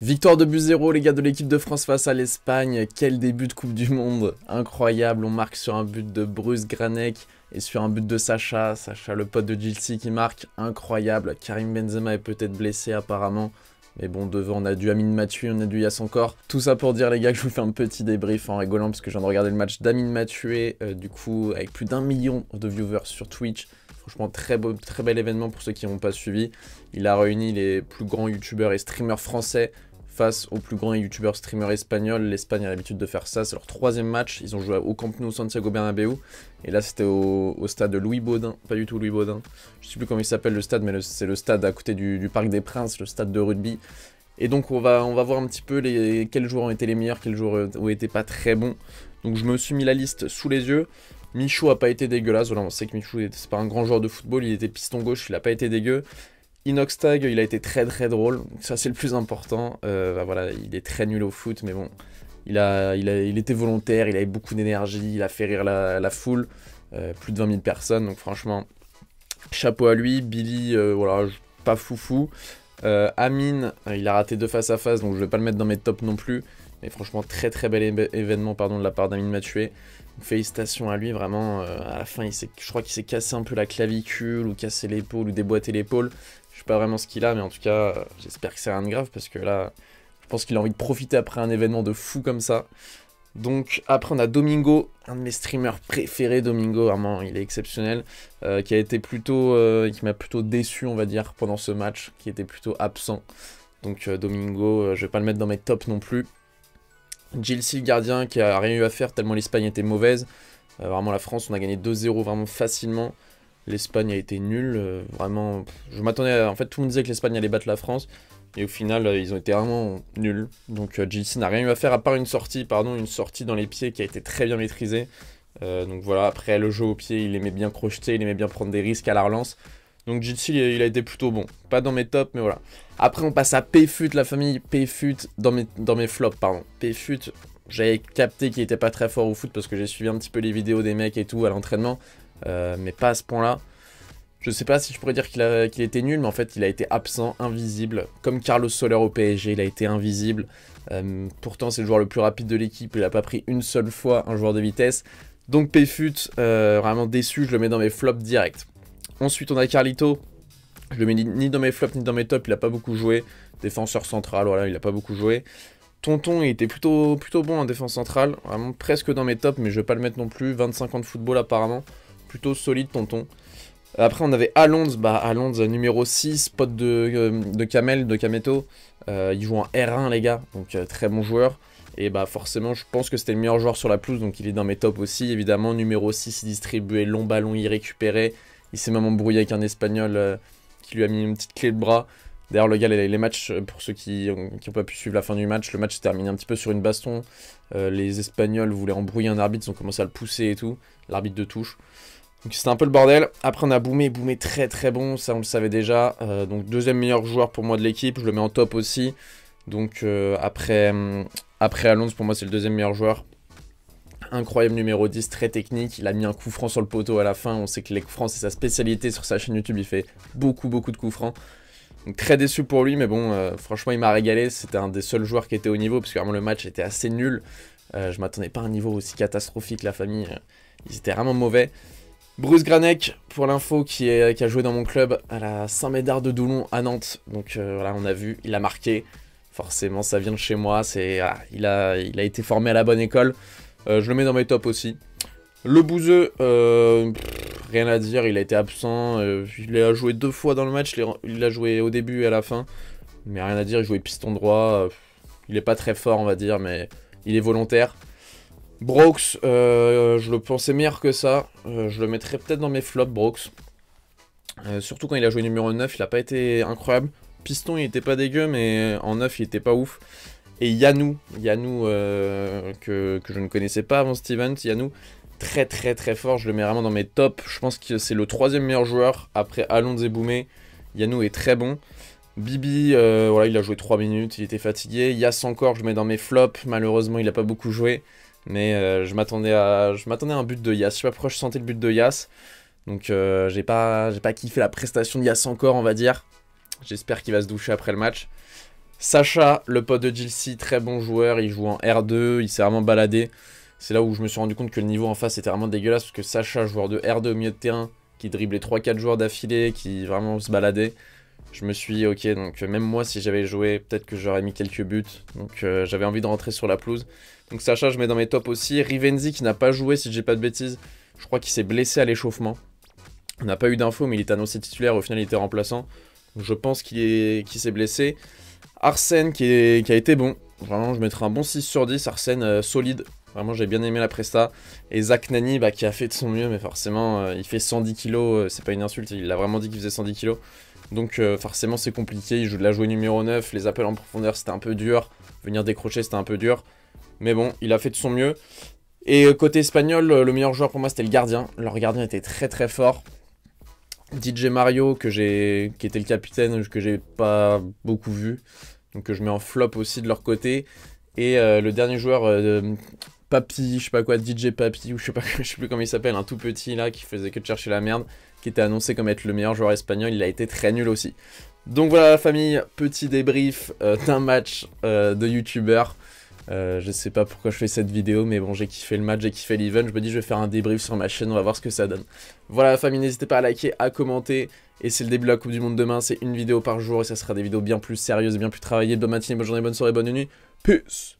Victoire de but 0 les gars de l'équipe de France face à l'Espagne. Quel début de Coupe du Monde, incroyable. On marque sur un but de Bruce Granek et sur un but de Sacha, le pote de Gilsi qui marque, incroyable. Karim Benzema est peut-être blessé apparemment. Mais bon, devant, on a du Amine Mathieu, on a du Yass encore. Tout ça pour dire, les gars, que je vous fais un petit débrief en rigolant parce que je viens de regarder le match d'Amine Mathieu, du coup, avec plus d'1 million de viewers sur Twitch. Franchement, très bel événement pour ceux qui n'ont pas suivi. Il a réuni les plus grands youtubeurs et streamers français face aux plus grands youtubeurs streamers espagnols. L'Espagne a l'habitude de faire ça, c'est leur troisième match. Ils ont joué au Camp Nou Santiago Bernabéu. Et là, c'était au stade de Louis Baudin. Pas du tout Louis Baudin. Je sais plus comment il s'appelle le stade, mais c'est le stade à côté du Parc des Princes, le stade de rugby. Et donc, on va voir un petit peu quels joueurs ont été les meilleurs, quels joueurs ont été pas très bons. Donc, je me suis mis la liste sous les yeux. Michou a pas été dégueulasse. Voilà, on sait que Michou, c'est pas un grand joueur de football. Il était piston gauche, il a pas été dégueu. Inoxtag, il a été très drôle, ça c'est le plus important. Voilà, il est très nul au foot, mais bon, il était volontaire, il avait beaucoup d'énergie, il a fait rire la foule, plus de 20 000 personnes, donc franchement, chapeau à lui. Billy, voilà, pas foufou. Amine, il a raté 2 face-à-face, donc je vais pas le mettre dans mes tops non plus, mais franchement, très bel événement de la part d'Amine Mathieu. Félicitations à lui, vraiment, à la fin, je crois qu'il s'est cassé un peu la clavicule, ou cassé l'épaule, ou déboîté l'épaule. Je sais pas vraiment ce qu'il a, mais en tout cas, j'espère que c'est rien de grave, parce que là, je pense qu'il a envie de profiter après un événement de fou comme ça. Donc, après, on a Domingo, un de mes streamers préférés, Domingo, vraiment, il est exceptionnel, qui m'a plutôt déçu, on va dire, pendant ce match, qui était plutôt absent. Donc, Domingo, je vais pas le mettre dans mes tops non plus. Gilsi, le gardien, qui a rien eu à faire tellement l'Espagne était mauvaise. Vraiment, la France, on a gagné 2-0 vraiment facilement. L'Espagne a été nulle, vraiment. Je m'attendais en fait, tout le monde disait que l'Espagne allait battre la France. Et au final, ils ont été vraiment nuls. Donc, Gilsi n'a rien eu à faire à part une sortie dans les pieds qui a été très bien maîtrisée. Donc voilà, après le jeu au pied, il aimait bien crocheter, il aimait bien prendre des risques à la relance. Donc Gilsi, il a été plutôt bon. Pas dans mes tops, mais voilà. Après, on passe à Pfut, la famille Pfut, dans mes flops, pardon. Pfut, j'avais capté qu'il était pas très fort au foot parce que j'ai suivi un petit peu les vidéos des mecs et tout à l'entraînement. Mais pas à ce point-là. Je sais pas si je pourrais dire qu'il était nul, mais en fait, il a été absent, invisible. Comme Carlos Soler au PSG, il a été invisible. Pourtant, c'est le joueur le plus rapide de l'équipe. Il a pas pris une seule fois un joueur de vitesse. Donc Pfut, vraiment déçu, je le mets dans mes flops direct. Ensuite, on a Carlito. Je le mets ni dans mes flops ni dans mes tops, il a pas beaucoup joué. Défenseur central, voilà, il a pas beaucoup joué. Tonton, il était plutôt bon en défense centrale. Vraiment presque dans mes tops, mais je vais pas le mettre non plus. 25 ans de football apparemment. Plutôt solide, Tonton. Après, on avait Alonso, Alonso numéro 6, pote de Kamel, de Kameto. Il joue en R1, les gars, donc très bon joueur. Et forcément, je pense que c'était le meilleur joueur sur la pelouse, donc il est dans mes tops aussi. Évidemment, numéro 6, il distribuait long ballon, il récupérait. Il s'est même embrouillé avec un Espagnol qui lui a mis une petite clé de bras. D'ailleurs, le gars, les matchs, pour ceux qui n'ont pas pu suivre la fin du match, le match s'est terminé un petit peu sur une baston. Les Espagnols voulaient embrouiller un arbitre, ils ont commencé à le pousser et tout, l'arbitre de touche. Donc c'était un peu le bordel. Après, on a Boumé très bon, ça on le savait déjà. Donc deuxième meilleur joueur pour moi de l'équipe, je le mets en top aussi. Donc après Alonso, pour moi c'est le deuxième meilleur joueur. Incroyable numéro 10, très technique, il a mis un coup franc sur le poteau à la fin. On sait que les coups francs c'est sa spécialité sur sa chaîne YouTube, il fait beaucoup de coups francs. Donc très déçu pour lui, mais bon, franchement il m'a régalé. C'était un des seuls joueurs qui était au niveau, parce que vraiment le match était assez nul. Je m'attendais pas à un niveau aussi catastrophique, la famille, ils étaient vraiment mauvais. Bruce Granek, pour l'info, qui a joué dans mon club à la Saint-Médard de Doulon à Nantes. Donc voilà, on a vu, il a marqué. Forcément, ça vient de chez moi. Il a été formé à la bonne école. Je le mets dans mes tops aussi. Le Bouzeux, rien à dire, il a été absent. Il a joué 2 fois dans le match. Il a joué au début et à la fin. Mais rien à dire, il jouait piston droit. Il est pas très fort, on va dire, mais il est volontaire. Brooks, je le pensais meilleur que ça. Je le mettrais peut-être dans mes flops, Brooks. Surtout quand il a joué numéro 9, il a pas été incroyable. Piston, il était pas dégueu, mais en 9, il était pas ouf. Et Yanou, que je ne connaissais pas avant Stevens, Yanou, très fort. Je le mets vraiment dans mes tops. Je pense que c'est le 3e meilleur joueur après Alonso et Boumé. Yanou est très bon. Bibi, voilà, il a joué 3 minutes, il était fatigué. Yass encore, je le mets dans mes flops. Malheureusement, il a pas beaucoup joué. Mais je m'attendais à un but de Yass. Je sais pas pourquoi je sentais le but de Yass. Donc j'ai pas kiffé la prestation de Yass encore, on va dire. J'espère qu'il va se doucher après le match. Sacha, le pote de Gilcy, très bon joueur, il joue en R2, il s'est vraiment baladé. C'est là où je me suis rendu compte que le niveau en face était vraiment dégueulasse, parce que Sacha, joueur de R2 au milieu de terrain, qui driblait 3-4 joueurs d'affilée, qui vraiment se baladait. Je me suis dit, ok, donc même moi, si j'avais joué, peut-être que j'aurais mis quelques buts. Donc j'avais envie de rentrer sur la pelouse. Donc Sacha, je mets dans mes tops aussi. Rivenzi, qui n'a pas joué, si je dis pas de bêtises. Je crois qu'il s'est blessé à l'échauffement. On n'a pas eu d'infos, mais il est annoncé titulaire. Au final, il était remplaçant. Donc, je pense qu'il s'est blessé. Arsène, qui a été bon. Vraiment, je mettrai un bon 6 sur 10. Arsène, solide. Vraiment, j'ai bien aimé la presta. Et Zach Nani, bah, qui a fait de son mieux, mais forcément, il fait 110 kilos. C'est pas une insulte, il a vraiment dit qu'il faisait 110 kilos. Donc forcément c'est compliqué, il joue de la jouée numéro 9, les appels en profondeur c'était un peu dur, venir décrocher c'était un peu dur, mais bon, il a fait de son mieux. Et côté espagnol, le meilleur joueur pour moi c'était le gardien, leur gardien était très très fort. DJ Mario, qui était le capitaine, que j'ai pas beaucoup vu, donc que je mets en flop aussi de leur côté. Et le dernier joueur, Papy, je sais pas quoi, DJ Papy, ou je sais plus comment il s'appelle, un tout petit là qui faisait que de chercher la merde, qui était annoncé comme être le meilleur joueur espagnol, il a été très nul aussi. Donc voilà la famille, petit débrief d'un match de youtubeur. Je sais pas pourquoi je fais cette vidéo, mais bon, j'ai kiffé le match, j'ai kiffé l'event. Je me dis, je vais faire un débrief sur ma chaîne, on va voir ce que ça donne. Voilà la famille, n'hésitez pas à liker, à commenter. Et c'est le début de la Coupe du Monde demain, c'est une vidéo par jour et ça sera des vidéos bien plus sérieuses, bien plus travaillées. Bonne matinée, bonne journée, bonne soirée, bonne nuit. Peace!